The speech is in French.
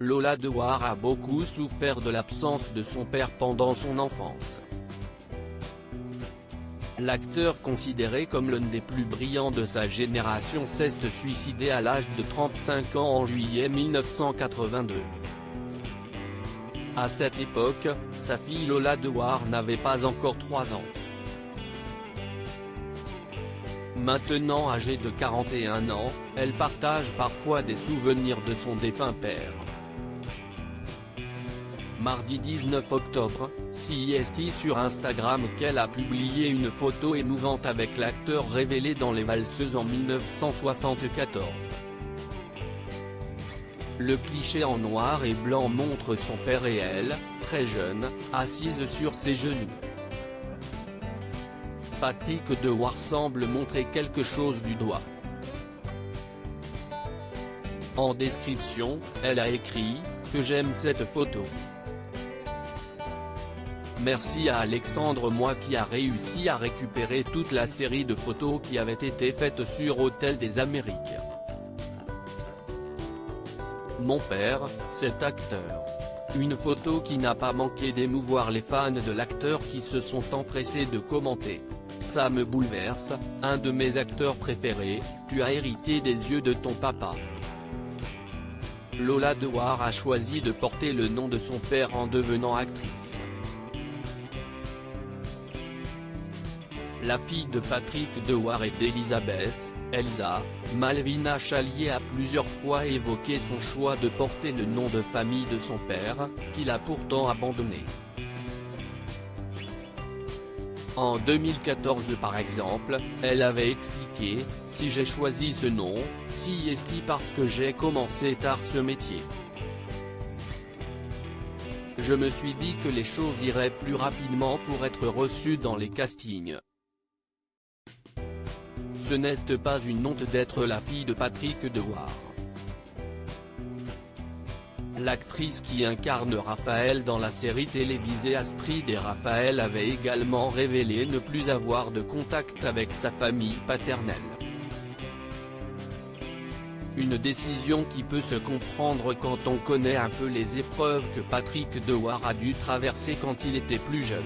Lola Dewar a beaucoup souffert de l'absence de son père pendant son enfance. L'acteur, considéré comme l'un des plus brillants de sa génération, s'est suicidé à l'âge de 35 ans en juillet 1982. À cette époque, sa fille Lola Dewar n'avait pas encore 3 ans. Maintenant âgée de 41 ans, elle partage parfois des souvenirs de son défunt père. Mardi 19 octobre, CST sur Instagram qu'elle a publié une photo émouvante avec l'acteur révélé dans Les Valseuses en 1974. Le cliché en noir et blanc montre son père et elle, très jeune, assises sur ses genoux. Patrick Dewar semble montrer quelque chose du doigt. En description, elle a écrit « Que j'aime cette photo. Merci à Alexandre Moi qui a réussi à récupérer toute la série de photos qui avaient été faites sur Hôtel des Amériques. Mon père, cet acteur. » Une photo qui n'a pas manqué d'émouvoir les fans de l'acteur qui se sont empressés de commenter. Ça me bouleverse, un de mes acteurs préférés, tu as hérité des yeux de ton papa. Lola Dewar a choisi de porter le nom de son père en devenant actrice. La fille de Patrick Dewar et d'Elizabeth, Elsa, Malvina Chalier a plusieurs fois évoqué son choix de porter le nom de famille de son père, qu'il a pourtant abandonné. En 2014 par exemple, elle avait expliqué « Si j'ai choisi ce nom, c'est parce que j'ai commencé tard ce métier. Je me suis dit que les choses iraient plus rapidement pour être reçue dans les castings. Ce n'est pas une honte d'être la fille de Patrick Dewar. » L'actrice qui incarne Raphaël dans la série télévisée Astrid et Raphaël avait également révélé ne plus avoir de contact avec sa famille paternelle. Une décision qui peut se comprendre quand on connaît un peu les épreuves que Patrick Dewar a dû traverser quand il était plus jeune.